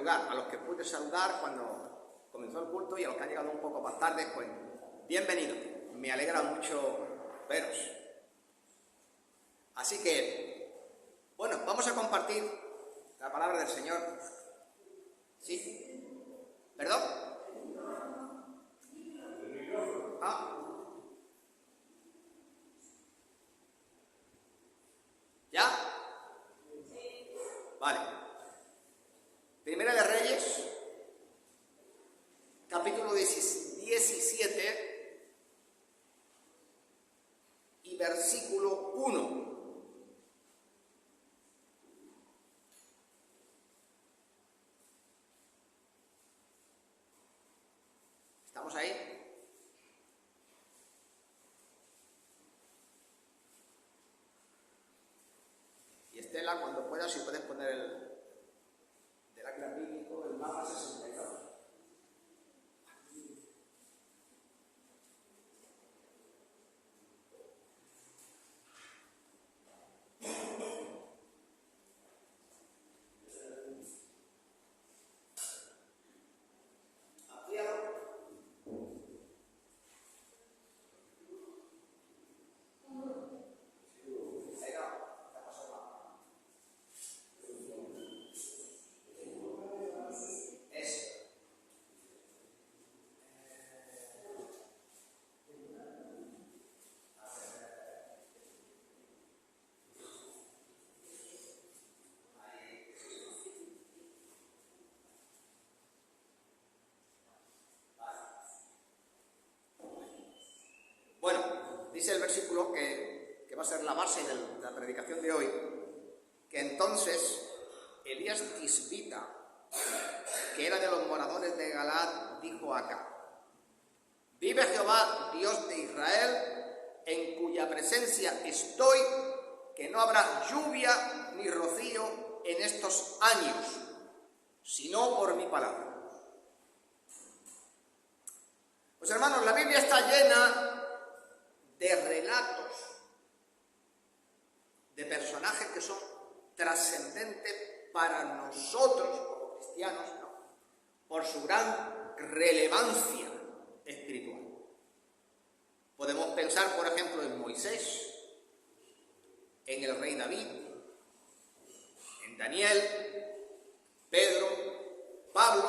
lugar, a los que pude saludar cuando comenzó el culto y a los que han llegado un poco más tarde, pues bienvenidos. Me alegra mucho veros. Así que, bueno, vamos a compartir la palabra del Señor. ¿Sí? ¿Perdón? ¿Ya? Vale. Primera de Reyes, capítulo 17 y versículo 1. ¿Estamos ahí? Y Estela, cuando puedas, si puedes poner el del Águila Bíblico, el mapa 62. Bueno, dice el versículo que va a ser la base de la predicación de hoy, que entonces Elías Tisbita, que era de los moradores de Galaad, dijo a Acab: vive Jehová, Dios de Israel, en cuya presencia estoy, que no habrá lluvia ni rocío en estos años, sino por mi palabra. Pues hermanos, la Biblia está llena de relatos, de personajes que son trascendentes para nosotros como cristianos, ¿no?, por su gran relevancia espiritual. Podemos pensar, por ejemplo, en Moisés, en el rey David, en Daniel, Pedro, Pablo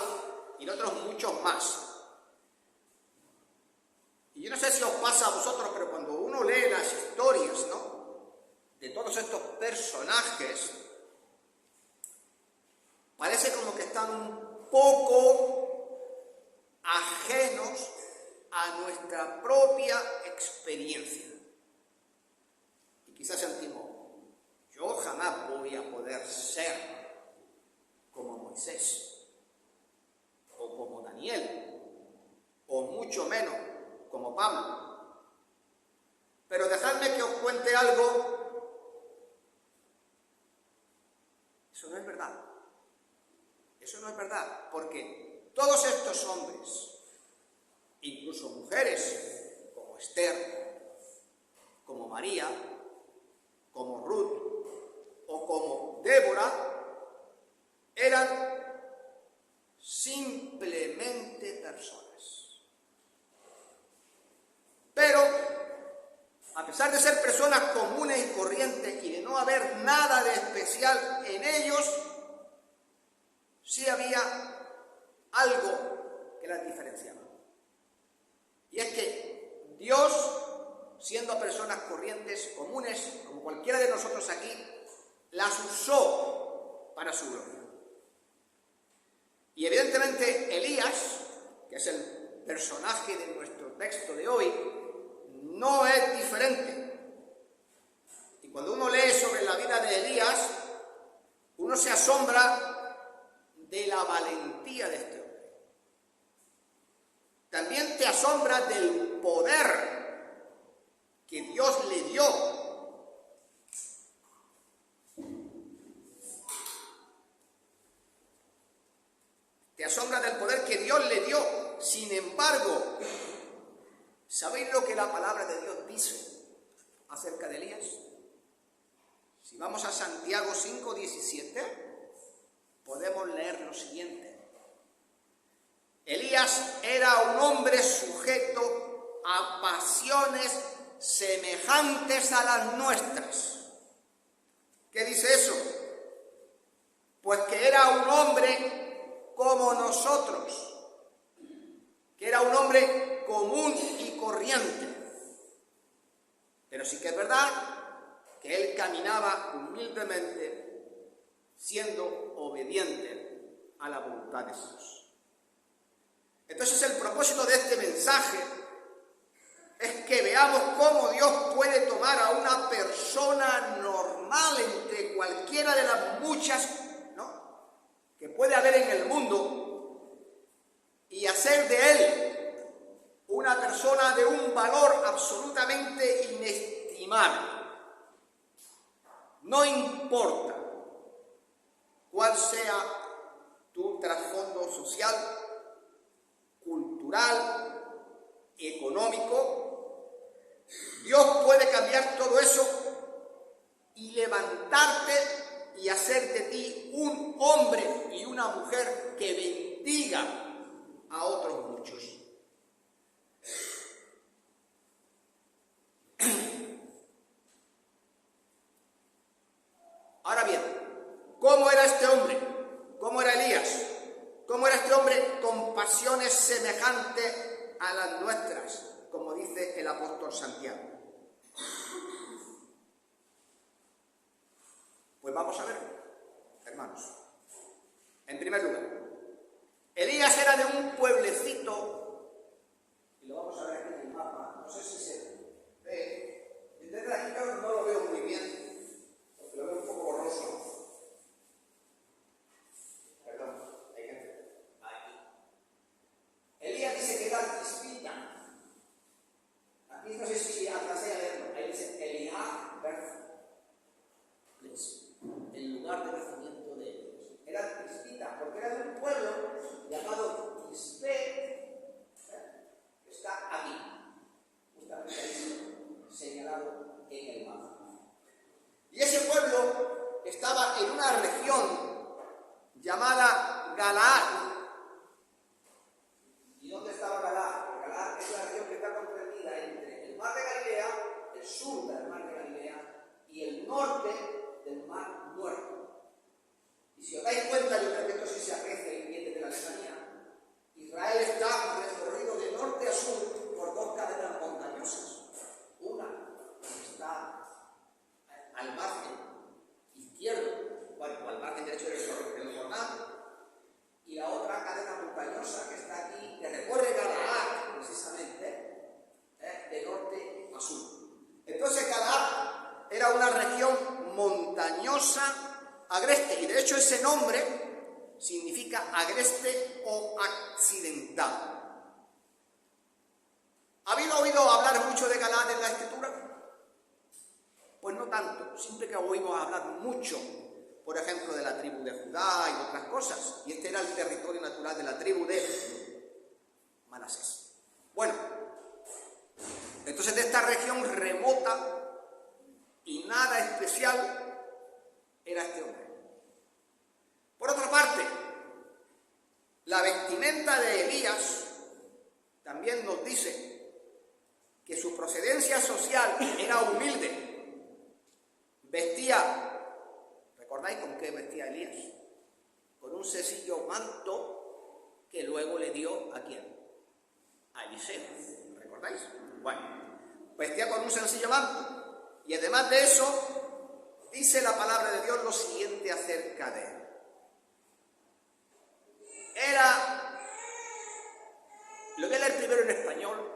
y en otros muchos más. Y yo no sé si os pasa a vosotros, pero cuando uno lee las historias, ¿no?, de todos estos personajes, parece como que están un poco ajenos a nuestra propia experiencia. Y quizás sentimos: yo jamás voy a poder ser como Moisés, o como Daniel, o mucho menos como Pablo. Pero dejadme que os cuente algo. Eso no es verdad. Eso no es verdad, porque todos estos hombres, incluso mujeres como Esther, como María, como Ruth o como Débora, eran simplemente personas. Pero, a pesar de ser personas comunes y corrientes y de no haber nada de especial en ellos, sí había algo que las diferenciaba. Y es que Dios, siendo personas corrientes, comunes, como cualquiera de nosotros aquí, las usó para su gloria. Y evidentemente Elías, que es el personaje de nuestro texto de hoy, no es diferente. Y cuando uno lee sobre la vida de Elías, uno se asombra de la valentía de este hombre. También te asombra del poder que Dios le dio. Te asombra del poder que Dios le dio. Sin embargo, ¿sabéis lo que la palabra de Dios dice acerca de Elías? Si vamos a Santiago 5:17, podemos leer lo siguiente. Elías era un hombre sujeto a pasiones semejantes a las nuestras. ¿Qué dice eso? Pues que era un hombre como nosotros, que era un hombre común y corriente. Pero sí que es verdad que él caminaba humildemente, siendo obediente a la voluntad de Dios. Entonces el propósito de este mensaje es que veamos cómo Dios puede tomar a una persona normal entre cualquiera de las muchas, ¿no?, que puede haber en el mundo y hacer de él una persona de un valor absolutamente inestimable. No importa cuál sea tu trasfondo social, cultural, económico, Dios puede cambiar todo eso y levantarte y hacer de ti un hombre y una mujer que bendiga a otros muchos. Ahora bien, ¿cómo era este hombre? ¿Cómo era Elías? ¿Cómo era este hombre con pasiones semejantes a las nuestras, como dice el apóstol Santiago? Pues vamos a ver, hermanos. En primer lugar, Elías era de un pueblecito, y lo vamos a ver aquí en el mapa, no sé si se ve, desde aquí no lo veo muy bien, porque lo veo un poco borroso. Perdón, hay que aquí. Elías dice que era Tispita. Aquí no sé si alcancé a leerlo, ahí dice Elías, el lugar de nacimiento de ellos. Era Tispita, porque era de un pueblo llamado Tisbe, que está aquí, justamente ahí, señalado en el mapa. Y ese pueblo estaba en una región llamada Galaad. ¿Y dónde estaba Galaad? Galaad es la región que está comprendida entre el mar de Galilea, el sur del mar de Galilea, y el norte del mar Muerto. Y si os dais cuenta, yo creo que esto sí se aprecia y viene de la lejanía, Israel está recorrido de norte a sur por dos cadenas montañosas. Una está al margen izquierdo, bueno, al margen derecho del Jordán, y la otra cadena montañosa que está aquí, que recorre Galaad, precisamente, de norte a sur. Entonces Galaad era una región montañosa, agreste, y de hecho ese nombre significa agreste o accidental. ¿Ha habido oído hablar mucho de Galaad en la Escritura? Pues no tanto, siempre que oímos hablar mucho, por ejemplo, de la tribu de Judá y otras cosas, y este era el territorio natural de la tribu de Manasés. Bueno, entonces de esta región remota y nada especial era este hombre. Por otra parte, la vestimenta de Elías también nos dice que su procedencia social era humilde. Vestía, ¿recordáis con qué vestía Elías? Con un sencillo manto que luego le dio ¿a quién? A Eliseo. ¿Recordáis? Bueno, vestía con un sencillo manto. Y además de eso, dice la palabra de Dios lo siguiente acerca de él. Lo voy a leer primero en español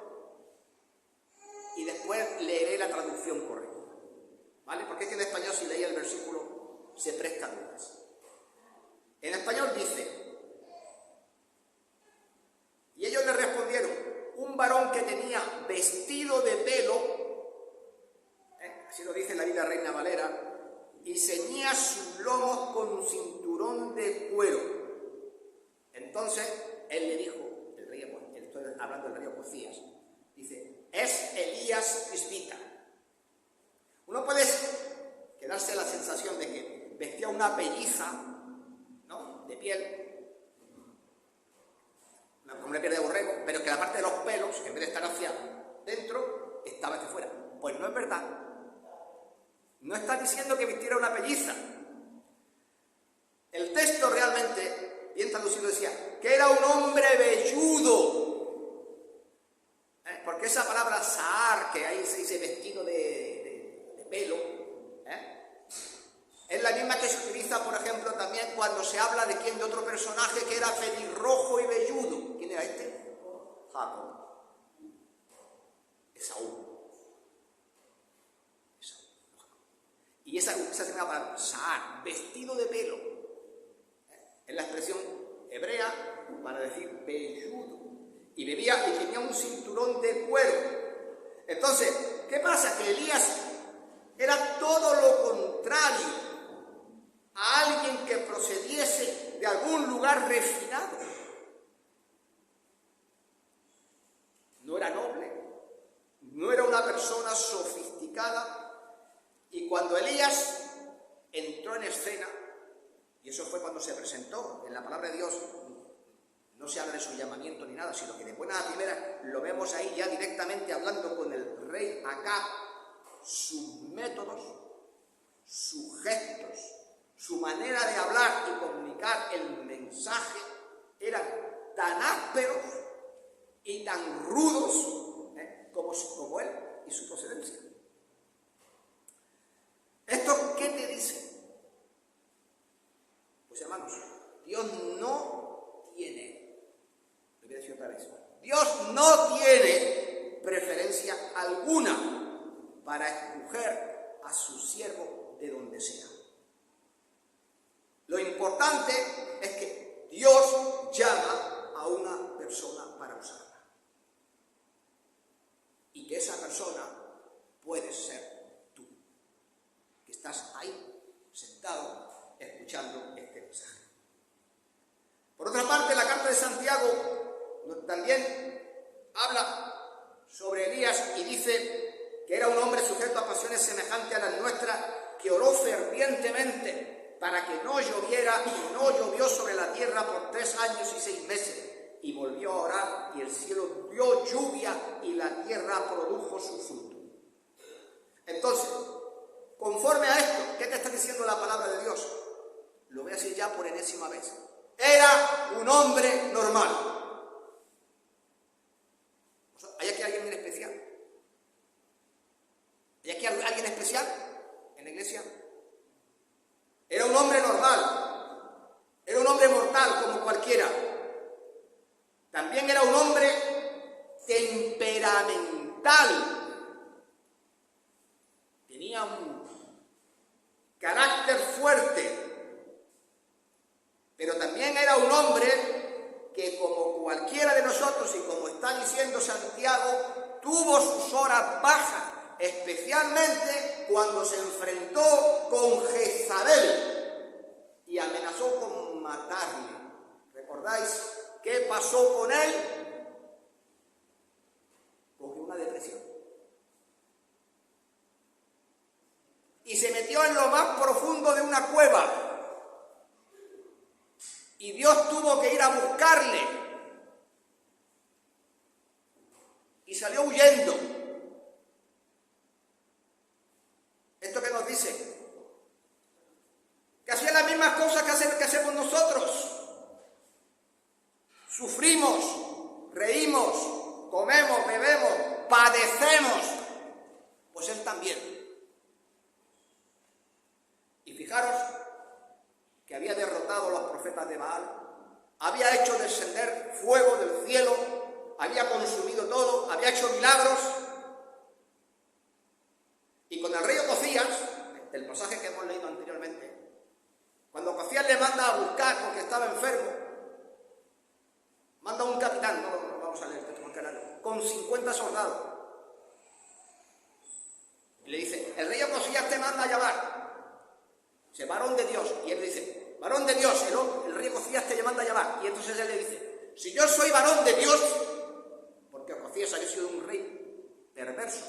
y después leeré la traducción correcta, ¿vale? Porque es que en español, si leía el versículo, se prestan dudas. En español dice: y ellos le respondieron, un varón que tenía vestido de pelo, así lo dice la Biblia Reina Valera, y ceñía sus lomos con un cinturón de cuero. Entonces él le dijo, estoy hablando del rey Ocosías, dice, es Elías Tisbita. Uno puede quedarse la sensación de que vestía una pelliza, ¿no?, piel, como una piel de borrego, pero que la parte de los pelos, en vez de estar hacia dentro, estaba hacia afuera. Pues no es verdad. No está diciendo que vistiera una pelliza. El texto realmente, bien traducido, decía que era un hombre velludo. Porque esa palabra saar, que ahí se dice vestido de pelo, es la misma que se utiliza, por ejemplo, también cuando se habla de quién, de otro personaje que era pelirrojo y velludo. ¿Quién era este? Jacob. Esaú. Y esa segunda palabra, saar, vestido de pelo, es la expresión hebrea para decir velludo. Y bebía y tenía un cinturón de cuero. Entonces, ¿qué pasa? Que Elías era todo lo contrario a alguien que procediese de algún lugar refinado. No era noble, no era una persona sofisticada. Y cuando Elías entró en escena, y eso fue cuando se presentó en la palabra de Dios, no se habla de su llamamiento ni nada, sino que de buena a primera lo vemos ahí ya directamente hablando con el rey Acab. Sus métodos, sus gestos, su manera de hablar y comunicar el mensaje eran tan ásperos y tan rudos como él y su procedencia. ¿Esto qué te dice? Pues hermanos, Dios no tiene, lo voy a decir otra vez, Dios no tiene preferencia alguna para escoger a su siervo de donde sea. Lo importante es que Dios llama a una persona para usarla. Y que esa persona puede ser tú, que estás ahí, sentado, escuchando este mensaje. Por otra parte, la carta de Santiago también habla sobre Elías y dice que era un hombre sujeto a pasiones semejantes a las nuestras, que oró fervientemente para que no lloviera, y no llovió sobre la tierra por 3 años y 6 meses. Y volvió a orar, y el cielo dio lluvia, y la tierra produjo su fruto. Entonces, conforme a esto, ¿qué te está diciendo la palabra de Dios? Lo voy a decir ya por enésima vez. Era un hombre normal. ¿Hay aquí alguien en especial? ¿Hay aquí alguien especial en la iglesia? Era un hombre normal. Era un hombre mortal como cualquiera. También era un hombre temperamental. Tenía un carácter fuerte. Pero también era un hombre que, como cualquiera de nosotros, y como está diciendo Santiago, tuvo sus horas bajas, especialmente cuando se enfrentó con Jezabel y amenazó con matarle. ¿Recordáis qué pasó con él? Cogió una depresión y se metió en lo más profundo de una cueva. Y Dios tuvo que ir a buscarle. Y salió huyendo. ¿Esto qué nos dice? Que hacía las mismas cosas que hacemos nosotros. Sufrimos, reímos, comemos, bebemos, padecemos. Pues él también. Y fijaros que había derrotado a los profetas de Baal, había hecho descender fuego del cielo, había consumido todo, había hecho milagros. Y con el rey Ocosías, el pasaje que hemos leído anteriormente, cuando Ocosías le manda a buscar porque estaba enfermo, manda a un capitán, no vamos a leer esto porque con 50 soldados. Y le dice, el rey Ocosías te manda a llamar. Dice, varón de Dios. Y él dice, varón de Dios, el rey Ocosías te manda a llamar. Y entonces él le dice, si yo soy varón de Dios, porque Ocosías había sido un rey perverso,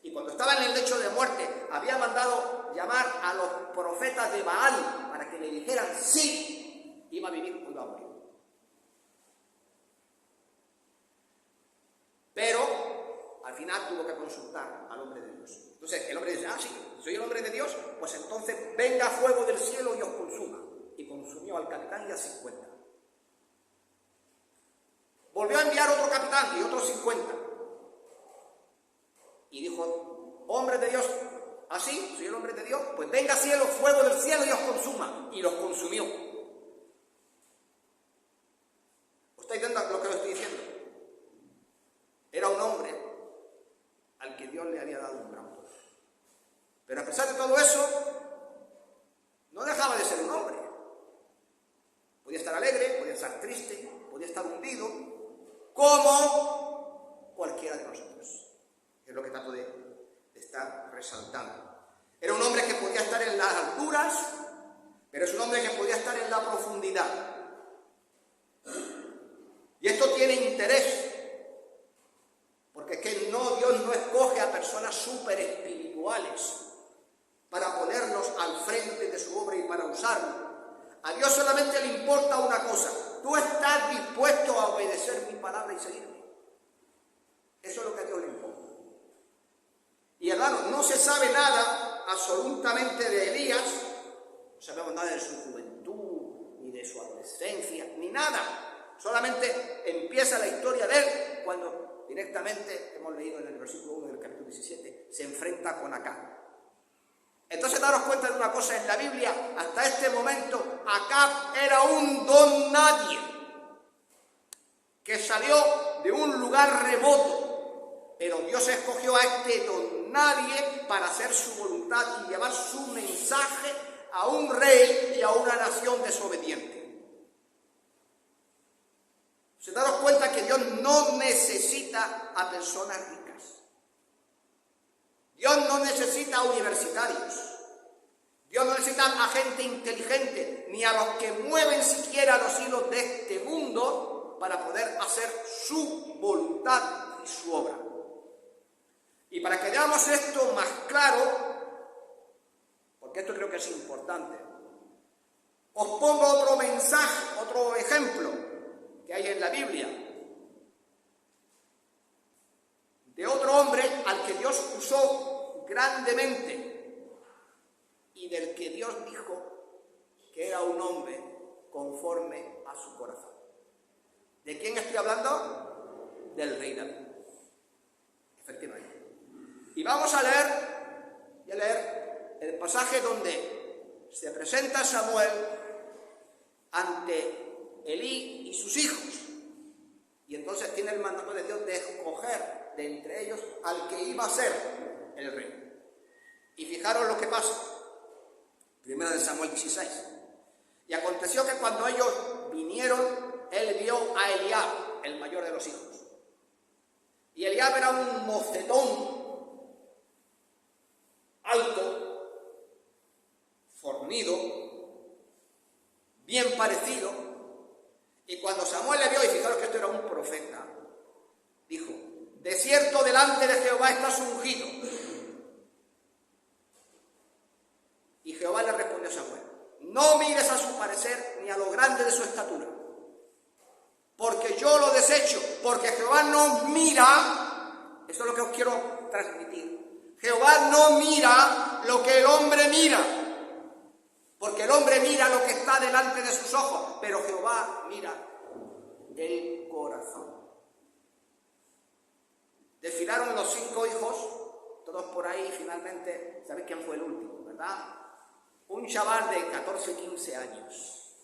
y cuando estaba en el lecho de muerte, había mandado llamar a los profetas de Baal para que le dijeran sí. iba a vivir o iba a morir. Pero al final tuvo que consultar al hombre de Dios. Entonces el hombre dice, sí, soy el hombre de Dios, pues entonces venga fuego del cielo y os consuma. Y consumió al capitán y a 50. Volvió a enviar otro capitán y otros 50. Y dijo, hombre de Dios, así, soy el hombre de Dios, pues venga cielo, fuego del cielo y os consuma. Y los consumió. ¿Os estáis viendo lo que os estoy diciendo? Era un hombre al que Dios le había dado un gran poder. Pero a pesar de todo eso, no dejaba de ser un hombre. Podía estar alegre, podía estar triste, podía estar hundido, como cualquiera de nosotros. Es lo que trato de estar resaltando. Era un hombre que podía estar en las alturas, pero es un hombre que podía estar en la profundidad. Y esto tiene interés, porque es que Dios no escoge a personas súper espirituales para ponerlos al frente de su obra y para usarlo. A Dios solamente le importa una cosa: tú estás dispuesto a obedecer mi palabra y seguirme. Eso es lo que a Dios le importa. Y hermano, no se sabe nada absolutamente de Elías, no sabemos nada de su juventud, ni de su adolescencia, ni nada. Solamente empieza la historia de él cuando directamente, hemos leído en el versículo 1 del capítulo 17, se enfrenta con Acab. Entonces daros cuenta de una cosa, en la Biblia, hasta este momento, Acab era un don nadie, que salió de un lugar remoto, pero Dios escogió a este don nadie para hacer su voluntad y llevar su mensaje a un rey y a una nación desobediente. Se daros cuenta que Dios no necesita a personas ricas. Dios no necesita a universitarios. Dios no necesita a gente inteligente, ni a los que mueven siquiera los hilos de este mundo para poder hacer su voluntad y su obra. Y para que veamos esto más claro, porque esto creo que es importante, os pongo otro mensaje, otro ejemplo que hay en la Biblia, de otro hombre al que Dios usó grandemente y del que Dios dijo que era un hombre conforme a su corazón. ¿De quién estoy hablando? Del rey David. Efectivamente. Y vamos a leer el pasaje donde se presenta Samuel ante Elí y sus hijos. Y entonces tiene el mandato de Dios de escoger de entre ellos al que iba a ser el rey. Y fijaros lo que pasa. Primero de Samuel 16. Y aconteció que cuando ellos vinieron, él vio a Eliab, el mayor de los hijos. Y Eliab era un mocetón, alto, fornido, bien parecido. Y cuando Samuel le vio, y fijaros que esto era un profeta, dijo: de cierto delante de Jehová estás ungido. Y Jehová le respondió a Samuel: no mires a su parecer ni a lo grande de su estatura, porque yo lo desecho, porque Jehová no mira, esto es lo que os quiero transmitir, Jehová no mira lo que el hombre mira, porque el hombre mira lo que está delante de sus ojos, pero Jehová mira el corazón. Desfilaron los 5 hijos, todos por ahí, y finalmente, ¿sabéis quién fue el último, verdad? Un chaval de 14, 15 años,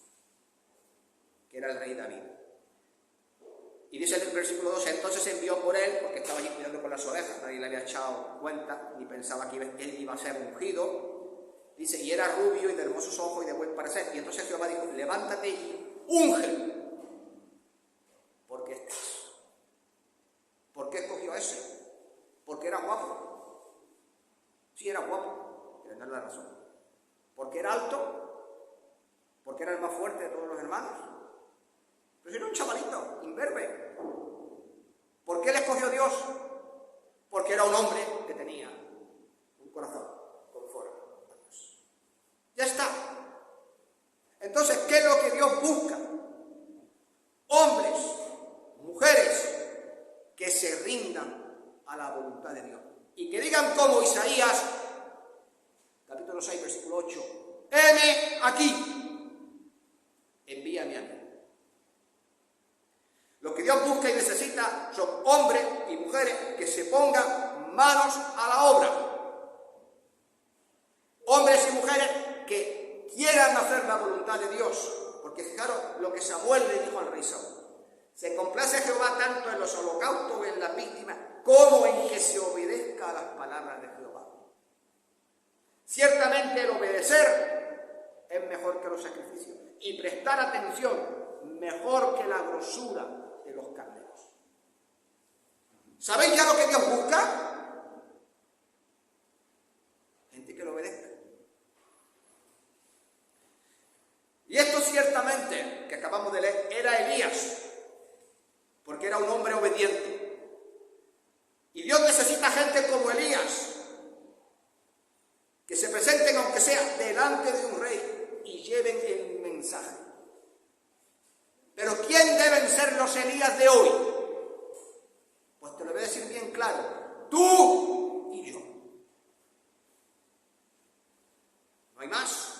que era el rey David. Y dice el versículo 2, entonces envió por él, porque estaba allí cuidando con las ovejas, nadie le había echado cuenta, ni pensaba que él iba a ser ungido. Dice, y era rubio y de hermosos ojos y de buen parecer. Y entonces Jehová dijo, levántate y úngelo, porque este es. ¿Por qué escogió a ese? Porque era guapo. Sí, era guapo, pero no es la razón. Porque era alto, porque era el más fuerte de todos los hermanos. Pero si era un chavalito, imberbe. ¿Por qué le escogió Dios? Porque era un hombre que tenía un corazón conforme a Dios. Ya está. Entonces, ¿qué es lo que Dios busca de Dios. Y que digan como Isaías, capítulo 6, versículo 8, heme aquí, envíame a mí. Lo que Dios busca y necesita son hombres y mujeres que se pongan manos a la obra. Hombres y mujeres que quieran hacer la voluntad de Dios. Porque fijaros lo que Samuel le dijo al rey Saúl. Se complace Jehová tanto en los holocaustos y en las víctimas como en que se obedezca a las palabras de Jehová. Ciertamente el obedecer es mejor que los sacrificios y prestar atención mejor que la grosura de los carneros. ¿Sabéis ya lo que Dios busca? Gente que lo obedezca. Y esto ciertamente, que acabamos de leer, era Elías, porque era un hombre obediente. Y Dios necesita gente como Elías, que se presenten, aunque sea delante de un rey, y lleven el mensaje. Pero ¿quién deben ser los Elías de hoy? Pues te lo voy a decir bien claro, tú y yo. No hay más.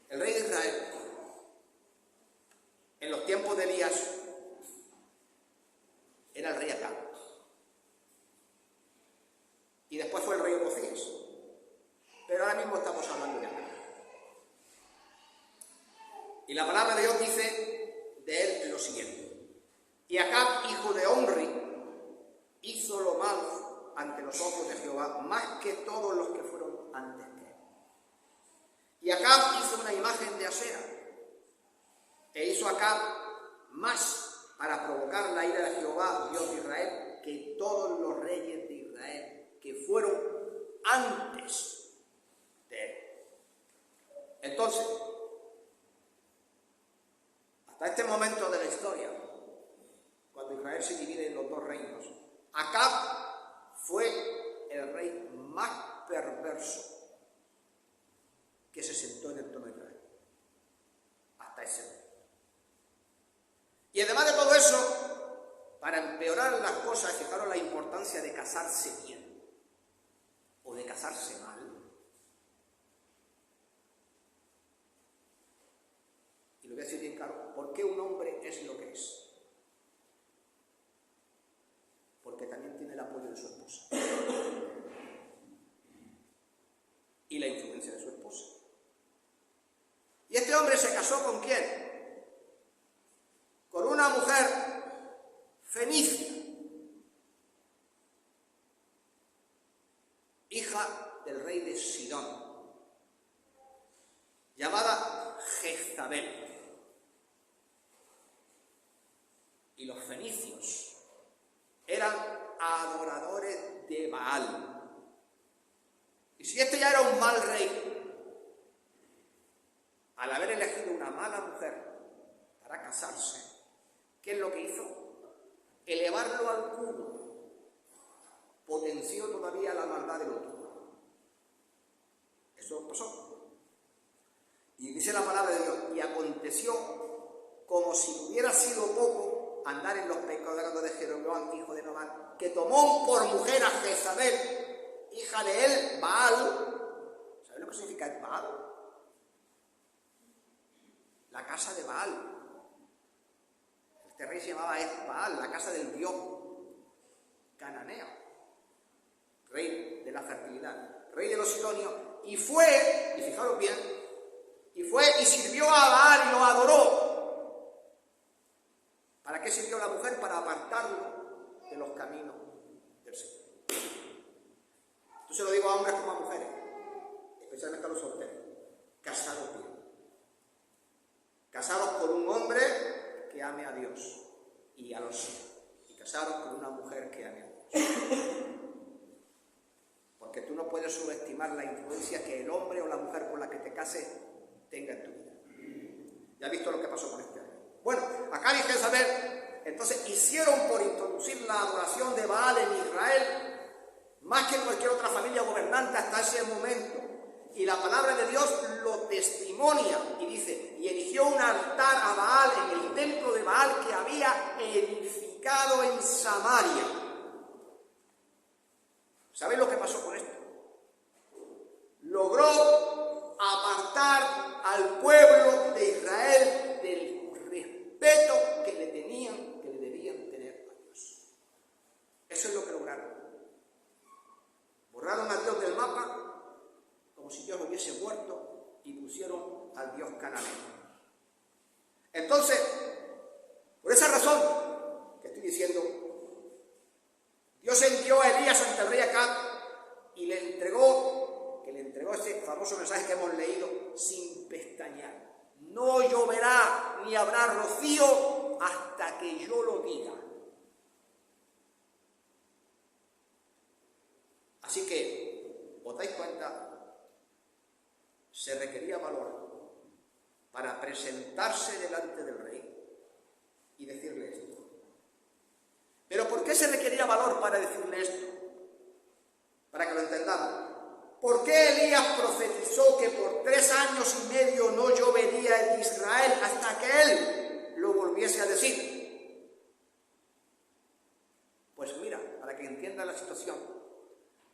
El rey de Israel, en los tiempos de Elías, era el rey Acab. Y después fue el rey Ocosías. Pero ahora mismo estamos hablando de Acab. Y la palabra de Dios dice de él lo siguiente. Y Acab, hijo de Omri, hizo lo malo ante los ojos de Jehová, más que todos los que fueron antes que él. Y Acab hizo una imagen de Asera, e hizo Acab más para provocar la ira de Jehová, Dios de Israel, que todos los reyes de Israel que fueron antes de él. Entonces, hasta este momento de la historia, cuando Israel se divide en los dos reinos, Acab fue el rey más perverso que se sentó en el trono de Israel. Hasta ese momento. Y además de todo eso, para empeorar las cosas, fijaros la importancia de casarse bien o de casarse mal. Y lo voy a decir bien claro, ¿por qué un hombre es lo que es? Porque también tiene el apoyo de su esposa. Y la influencia de su esposa. Y este hombre se casó ¿con quién? Con una mujer fenicia, hija del rey de Sidón, llamada Jezabel. Y los fenicios eran adoradores de Baal. Y si este ya era un mal rey, al haber elegido una mala mujer para casarse, ¿qué es lo que hizo? Elevarlo al cubo. Potenció todavía la maldad del otro. Eso pasó. Y dice la palabra de Dios, y aconteció como si hubiera sido poco andar en los pecados de Jeroboam, hijo de Nabat, que tomó por mujer a Jezabel, hija de él, Baal. ¿Sabes lo que significa el Baal? La casa de Baal. Este rey se llamaba Baal, la casa del dios cananeo, rey de la fertilidad, rey de los sidonios, y fue, y fijaros bien, y fue y sirvió a Baal y lo adoró. ¿Para qué sirvió la mujer? Para apartarlo de los caminos del Señor. Yo se lo digo a hombres como a mujeres, especialmente a los solteros, casados bien. Casados con un hombre que ame a Dios y casados con una mujer que ame a Dios. Porque tú no puedes subestimar la influencia que el hombre o la mujer con la que te cases tenga en tu vida. Ya has visto lo que pasó con este rey. Bueno, Acab y Jezabel entonces hicieron por introducir la adoración de Baal en Israel más que en cualquier otra familia gobernante hasta ese momento. Y la palabra de Dios lo testimonia y dice, y erigió un altar a Baal en el templo de Baal que había edificado ubicado en Samaria. ¿Sabéis lo que pasó con esto? Logró apartar al pueblo de Israel del respeto que le debían tener a Dios. Eso es lo que lograron. Borraron a Dios del mapa como si Dios hubiese muerto y pusieron al Dios cananeo. Entonces, por esa razón que estoy diciendo, Dios envió a Elías ante el rey Acab y le entregó ese famoso mensaje que hemos leído sin pestañear. No lloverá ni habrá rocío hasta que yo lo diga. Así que, ¿os dais cuenta? Se requería valor para presentarse delante del rey y decirle esto. ¿Pero por qué se requería valor para decirle esto? Para que lo entendamos. ¿Por qué Elías profetizó que por 3 años y medio no llovería en Israel hasta que él lo volviese a decir? Pues mira, para que entiendan la situación.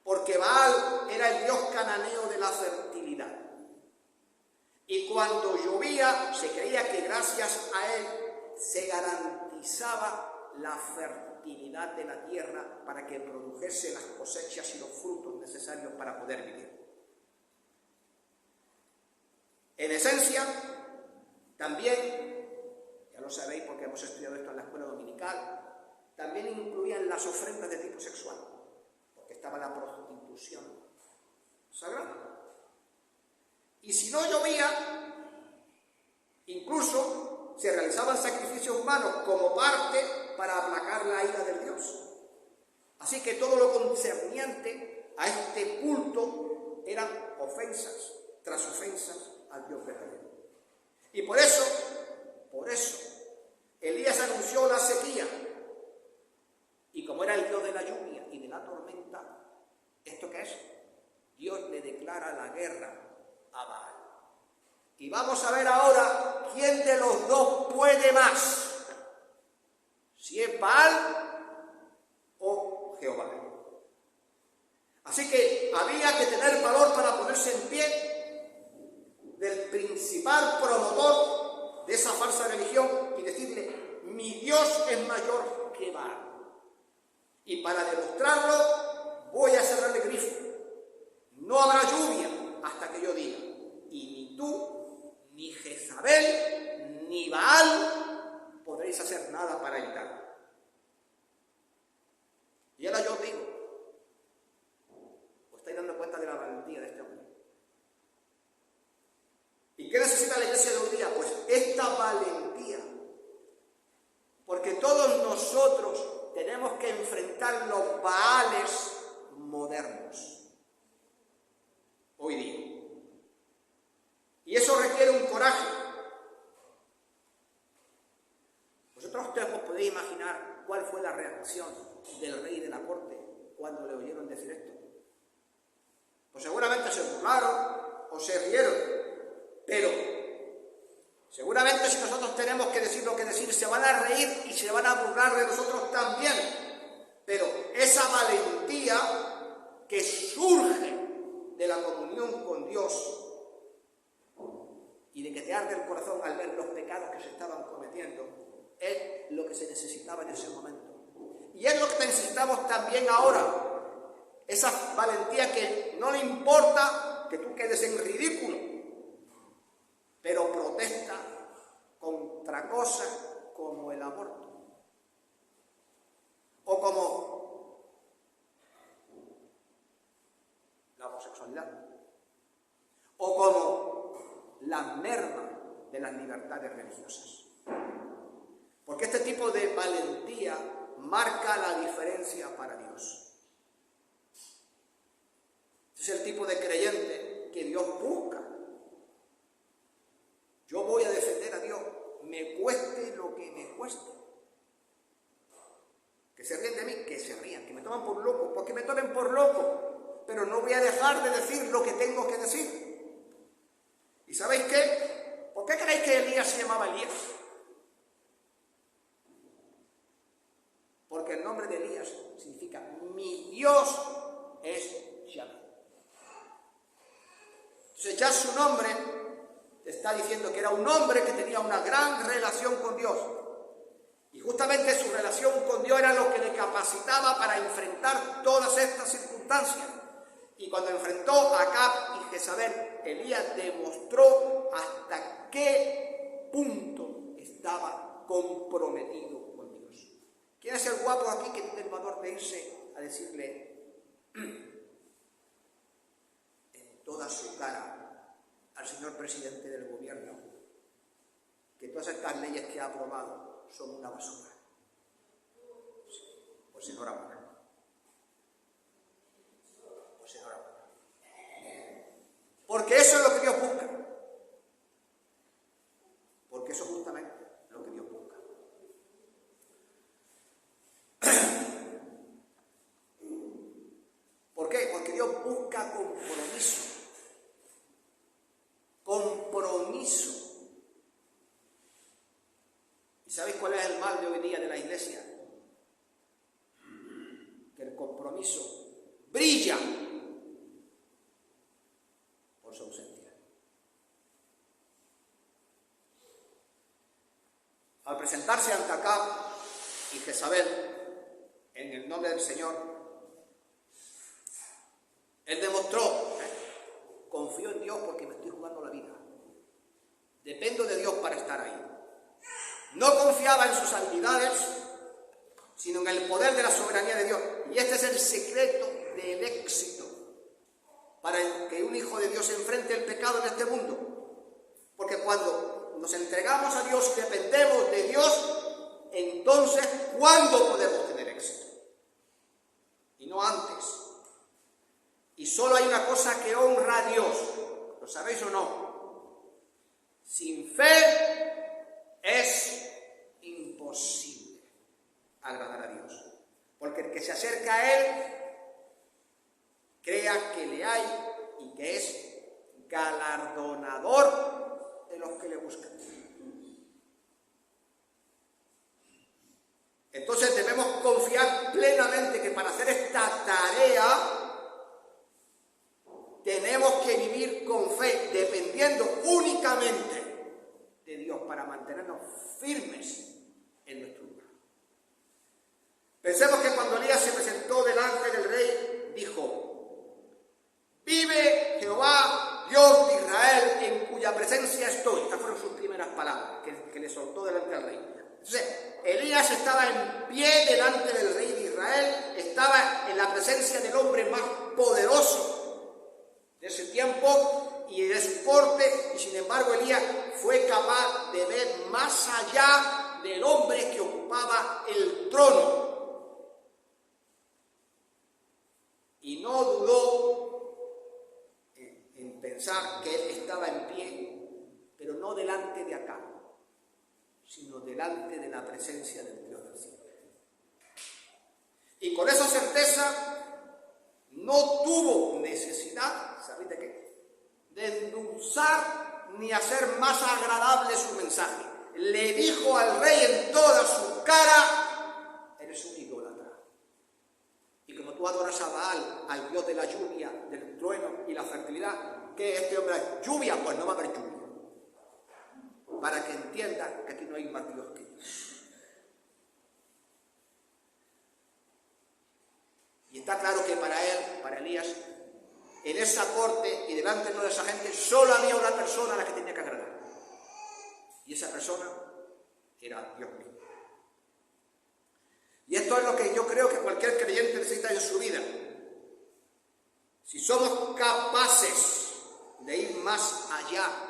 Porque Baal era el dios cananeo de la fertilidad. Y cuando llovía, se creía que gracias a él se garantizaba la fertilidad de la tierra para que produjese las cosechas y los frutos necesarios para poder vivir. En esencia, también, ya lo sabéis porque hemos estudiado esto en la escuela dominical, también incluían las ofrendas de tipo sexual, porque estaba la prostitución sagrada. Y si no llovía, incluso se realizaban sacrificios humanos como parte para aplacar la ira del Dios. Así que todo lo concerniente a este culto eran ofensas tras ofensas al Dios verdadero. Y por eso, Elías anunció la sequía. Y como era el Dios de la lluvia y de la tormenta, ¿esto qué es? Dios le declara la guerra a Baal. Y vamos a ver ahora quién de los dos puede más. Si es Baal o Jehová. Así que había que tener valor para ponerse en pie del principal promotor de esa falsa religión y decirle: mi Dios es mayor que Baal. Y para demostrarlo voy a cerrar el grifo. No habrá lluvia hasta que yo diga. Y ni tú, ni Jezabel, ni Baal podréis hacer nada para evitarlo. Y ahora yo os digo, ¿os estáis dando cuenta de la valentía de este hombre? ¿Y qué necesita la iglesia de hoy día? Pues esta valentía. Porque todos nosotros tenemos que enfrentar los Baales modernos hoy día. Y eso requiere un coraje. Vosotros os podéis imaginar cuál fue la reacción del rey de la corte cuando le oyeron decir esto. Pues seguramente se burlaron o se rieron, pero seguramente si nosotros tenemos que decir lo que decir, se van a reír y se van a burlar de nosotros también. Pero esa valentía que surge de la comunión con Dios y de que te arde el corazón al ver los pecados que se estaban cometiendo, es lo que se necesitaba en ese momento. Y es lo que necesitamos también ahora. Esa valentía que no le importa que tú quedes en ridículo, pero protesta contra cosas como el aborto o como la homosexualidad o como la merma de las libertades religiosas. Porque este tipo de valentía marca la diferencia para Dios. Este es el tipo de creyente que Dios busca. Yo voy a defender a Dios, me cueste lo que me cueste. Que se ríen de mí, que se rían, que me toman por loco, porque me tomen por loco, pero no voy a dejar de decir lo que tengo que decir. ¿Y sabéis qué? ¿Por qué creéis que Elías se llamaba Elías? porque el nombre de Elías significa mi Dios es Yahvé. Entonces ya su nombre te está diciendo que era un hombre que tenía una gran relación con Dios. Y justamente su relación con Dios era lo que le capacitaba para enfrentar todas estas circunstancias. Y cuando enfrentó a Acab y Jezabel, Elías demostró hasta qué punto estaba comprometido con Dios. ¿Quién es el guapo aquí que tiene el valor de irse a decirle en toda su cara al señor presidente del gobierno que todas estas leyes que ha aprobado son una basura? Pues enhorabuena. Pues enhorabuena. Porque eso es lo que Dios busca. Porque eso es justamente lo que Dios busca. ¿Por qué? Porque Dios busca compromiso. Compromiso. ¿Y sabéis cuál es el mal de hoy día de la iglesia? Que el compromiso brilla por su ausencia. Al presentarse ante Acab y Jezabel en el nombre del Señor, él demostró, confío en Dios porque me estoy jugando la vida. Dependo de Dios para estar ahí. No confiaba en sus habilidades, sino en el poder de la soberanía de Dios. Y este es el secreto del éxito para que un hijo de Dios enfrente el pecado en este mundo. Porque cuando nos entregamos a Dios y dependemos de Dios, entonces, ¿cuándo podemos tener éxito? Y no antes. Y solo hay una cosa que honra a Dios. ¿Lo sabéis o no? Sin fe es imposible agradar a Dios. Porque el que se acerca a Él, crea que le hay y que es galardonador de los que le buscan. Entonces debemos confiar plenamente que para hacer esta tarea tenemos que vivir con fe, dependiendo únicamente de Dios para mantenernos firmes en nuestro lugar. Pensemos que cuando Elías se presentó delante del rey, dijo: vive Jehová, Dios de Israel, en cuya presencia estoy. Estas fueron sus primeras palabras que le soltó delante del rey. Entonces, Elías estaba en pie delante del rey de Israel, estaba en la presencia del hombre más poderoso de ese tiempo y de su porte, y sin embargo Elías fue capaz de ver más allá del hombre que ocupaba el trono. Y no dudó en pensar que él estaba en pie, pero no delante de acá, sino delante de la presencia del Dios del cielo. Y con esa certeza no tuvo necesidad, ¿sabéis de qué?, de endulzar ni hacer más agradable su mensaje. Le dijo al rey en toda su cara: eres un idólatra. Y como tú adoras a Baal, al dios de la lluvia, del trueno y la fertilidad, ¿qué este hombre es? ¿Lluvia? Pues no va a haber lluvia. Para que entiendan que aquí no hay más Dios que Dios. Y está claro que para él, para Elías, en esa corte y delante de toda esa gente, solo había una persona a la que tenía que agradar. Y esa persona era Dios mismo. Y esto es lo que yo creo que cualquier creyente necesita en su vida. Si somos capaces de ir más allá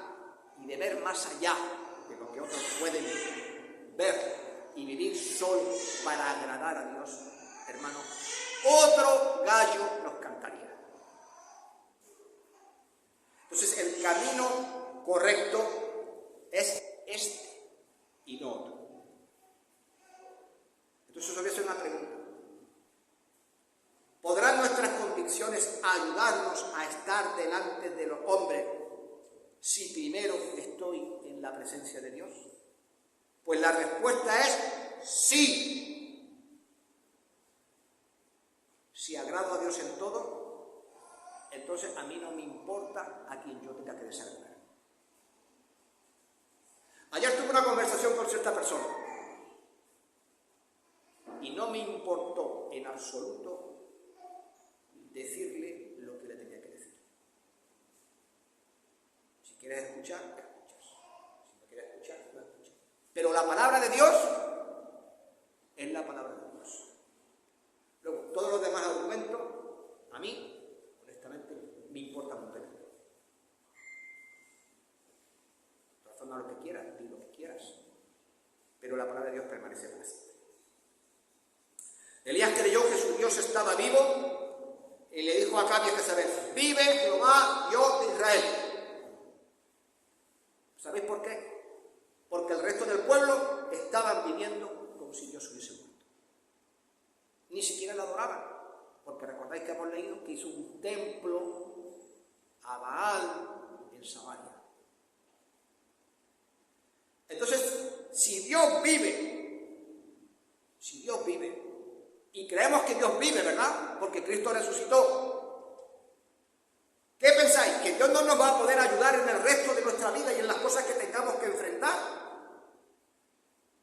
y de ver más allá de lo que otros pueden ver y vivir solo para agradar a Dios, hermano, otro gallo nos cantaría. Entonces el camino correcto es este y no otro. Entonces os voy a hacer una pregunta. ¿Podrán nuestras convicciones ayudarnos a estar delante de los hombres si primero estoy en la presencia de Dios? Pues la respuesta es sí. si agrado a Dios en todo, entonces a mí no me importa a quien yo tenga que desagradar. Ayer tuve una conversación con cierta persona y no me importó en absoluto decirle lo que le tenía que decir. Si quieres escuchar, escuchas. Si no quieres escuchar, no escuchas. Pero la palabra de Dios es la palabra de Dios. Luego, todos los demás argumentos, a mí, honestamente, me importan un pepino. Razona lo que quieras, di lo que quieras, pero la palabra de Dios permanece para siempre. Elías creyó que su Dios estaba vivo y le dijo a Acab y a Jezabel: vive Jehová, Dios de Israel. ¿Sabéis por qué? Porque el resto del pueblo estaban viviendo como si Dios hubiese muerto. Ni siquiera la adoraban, porque recordáis que hemos leído que hizo un templo a Baal en Samaria. Entonces, si Dios vive, y creemos que Dios vive, ¿verdad? Porque Cristo resucitó, ¿qué pensáis? ¿Que Dios no nos va a poder ayudar en el resto de nuestra vida y en las cosas que tengamos que enfrentar?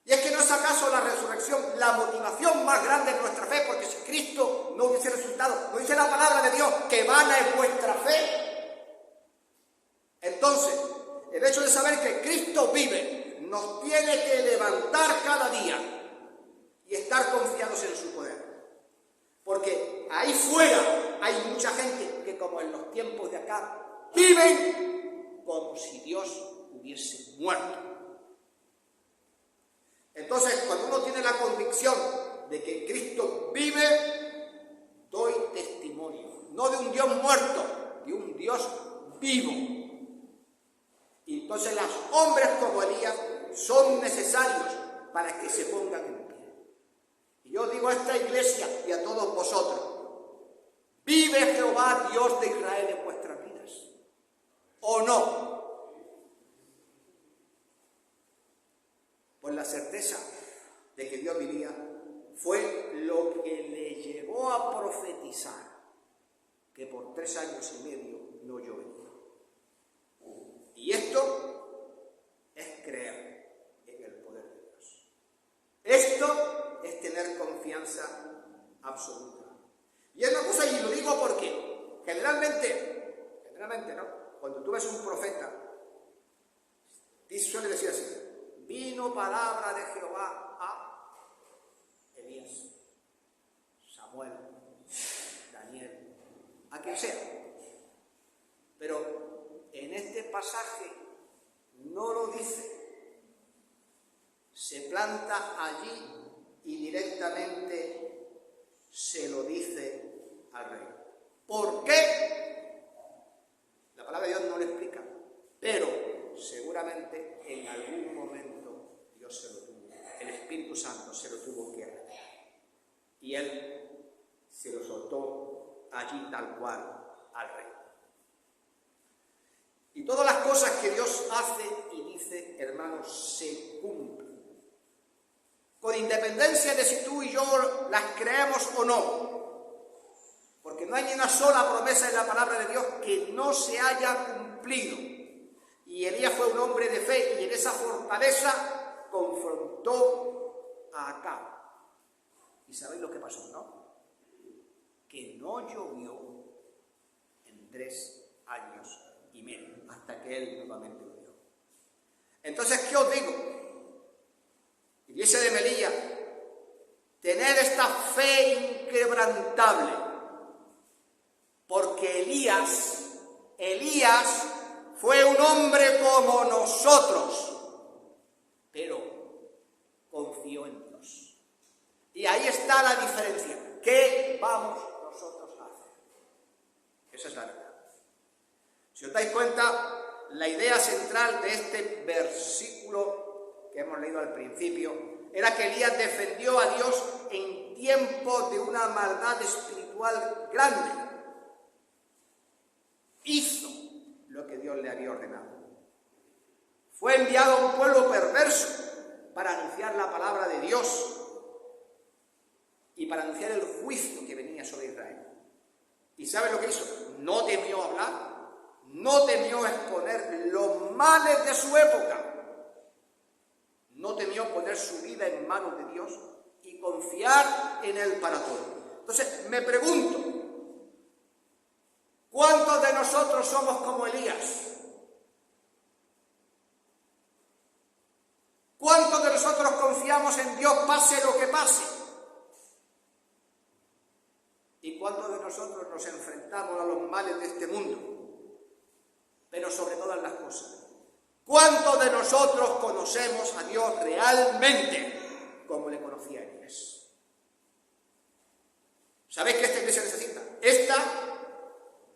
¿Y es que no es acaso la resurrección la motivación más grande de nuestra fe? Porque si Cristo no hubiese resucitado, ¿no dice la palabra de Dios que vana es vuestra fe? Entonces, el hecho de saber que Cristo vive nos tiene que levantar cada día y estar confiados en su poder. Porque ahí fuera hay mucha gente que, como en los tiempos de acá, viven como si Dios hubiese muerto. Entonces, cuando uno tiene la convicción de que Cristo vive, doy testimonio, no de un Dios muerto, de un Dios vivo. Y entonces los hombres como Elías son necesarios para que se pongan en pie. Y yo digo a esta iglesia y a todos vosotros: vive Jehová, Dios de Israel, en vuestras vidas, ¿o no? Pues la certeza de que Dios vivía fue lo que le llevó a profetizar que por 3 años y medio no llovería. Y esto es creer en el poder de Dios. Esto es tener confianza absoluta. Y es una cosa, y lo digo porque generalmente, ¿no? Cuando tú ves un profeta, suele decir así: vino palabra de Jehová a Elías, Samuel, Daniel, a quien sea. Pero en este pasaje no lo dice. Se planta allí y directamente se lo dice al rey. ¿Por qué? La palabra de Dios no lo explica, pero seguramente en algún momento Dios se lo tuvo, el Espíritu Santo se lo tuvo que revelar. Y él se lo soltó allí tal cual al rey. Y todas las cosas que Dios hace y dice, hermanos, se cumplen. Con independencia de si tú y yo las creemos o no. Porque no hay ni una sola promesa en la palabra de Dios que no se haya cumplido. Y Elías fue un hombre de fe y en esa fortaleza confrontó a Acab. ¿Y sabéis lo que pasó, no? Que no llovió en 3 años y medio, hasta que él nuevamente lo vio. Entonces, ¿qué os digo? Iglesia de Melilla, tener esta fe inquebrantable, porque Elías fue un hombre como nosotros, pero confió en Dios. Y ahí está la diferencia. ¿Qué vamos nosotros a hacer? Esa es la verdad. Si os dais cuenta, la idea central de este versículo que hemos leído al principio era que Elías defendió a Dios en tiempos de una maldad espiritual grande. Hizo lo que Dios le había ordenado. Fue enviado a un pueblo perverso para anunciar la palabra de Dios. y para anunciar el juicio que venía sobre Israel. ¿Y sabe lo que hizo? No temió hablar, no temió exponer los males de su época, no temió poner su vida en manos de Dios y confiar en Él para todo. Entonces, me pregunto, ¿cuántos de nosotros somos como Elías? ¿Cuántos de nosotros confiamos en Dios pase lo que pase? ¿Y cuántos de nosotros nos enfrentamos a los males de este mundo? Pero sobre todas las cosas, ¿cuántos de nosotros conocemos a Dios realmente como le conocía Elías? ¿Sabéis qué esta iglesia necesita?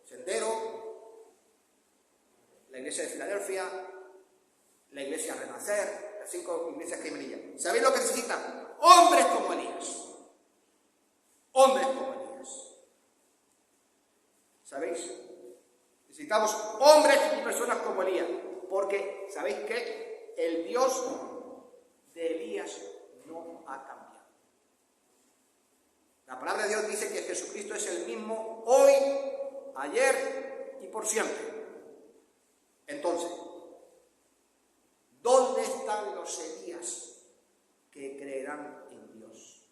Sendero, la iglesia de Filadelfia, la iglesia Renacer, las 5 iglesias que hay en Melilla. ¿Sabéis lo que necesitan? Hombres como Elías. Hombres como Elías. ¿Sabéis? Necesitamos hombres y personas como Elías. Porque, ¿sabéis qué? El Dios de Elías no ha cambiado. La palabra de Dios dice que Jesucristo es el mismo hoy, ayer y por siempre. Entonces, ¿dónde están los Elías que creerán en Dios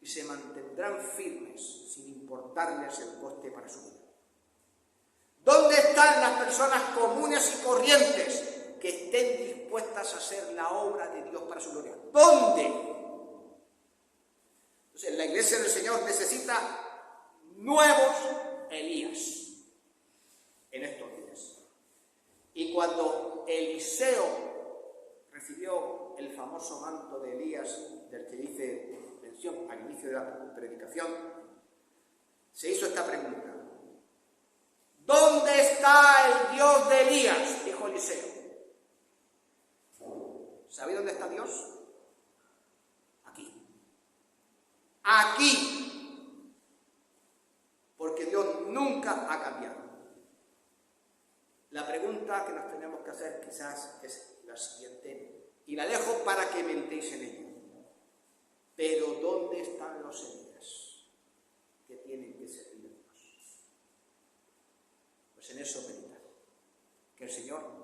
y se mantendrán firmes sin importarles el coste para su vida? ¿Dónde están las personas comunes y corrientes que estén dispuestas a hacer la obra de Dios para su gloria? ¿Dónde? Entonces, la iglesia del Señor necesita nuevos Elías en estos días. Y cuando Eliseo recibió el famoso manto de Elías, del que hice mención al inicio de la predicación, se hizo esta pregunta: ¿dónde está el Dios de Elías?, dijo Eliseo. ¿Sabéis dónde está Dios? Aquí. Aquí. Porque Dios nunca ha cambiado. La pregunta que nos tenemos que hacer quizás es la siguiente, y la dejo para que meditéis en ello. Pero ¿dónde están los Elías que tienen que servir a Dios? Pues en eso meditar. Que el Señor